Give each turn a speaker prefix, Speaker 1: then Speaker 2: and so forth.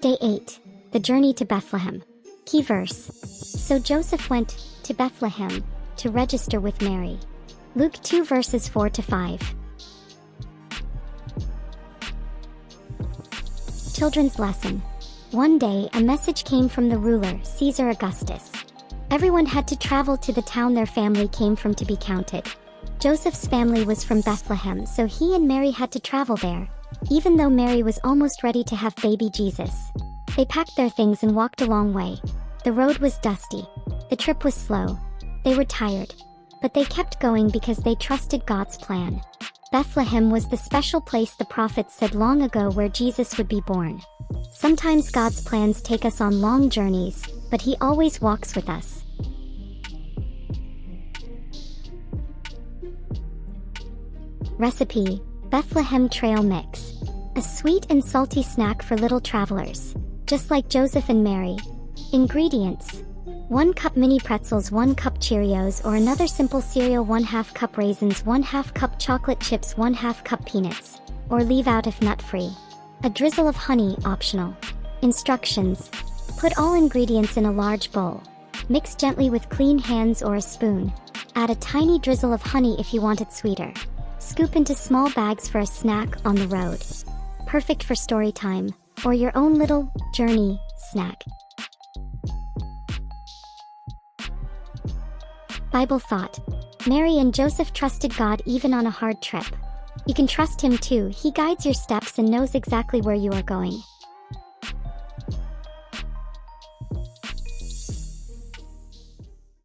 Speaker 1: Day 8. The journey to Bethlehem. Key verse. So Joseph went to Bethlehem to register with Mary. Luke 2 verses 4 to 5. Children's lesson. One day, a message came from the ruler, Caesar Augustus. Everyone had to travel to the town their family came from to be counted. Joseph's family was from Bethlehem, so he and Mary had to travel there, even though Mary was almost ready to have baby Jesus. They packed their things and walked a long way. The road was dusty. The trip was slow. They were tired. But they kept going because they trusted God's plan. Bethlehem was the special place the prophets said long ago where Jesus would be born. Sometimes God's plans take us on long journeys, but He always walks with us. Recipe: Bethlehem Trail Mix. A sweet and salty snack for little travelers, just like Joseph and Mary. Ingredients: 1 cup mini pretzels, 1 cup Cheerios or another simple cereal, 1/2 cup raisins, 1/2 cup chocolate chips, 1/2 cup peanuts, or leave out if nut-free. A drizzle of honey, optional. Instructions: put all ingredients in a large bowl. Mix gently with clean hands or a spoon. Add a tiny drizzle of honey if you want it sweeter. Scoop into small bags for a snack on the road. Perfect for story time or your own little journey snack. Bible thought. Mary and Joseph trusted God even on a hard trip. You can trust Him too. He guides your steps and knows exactly where you are going.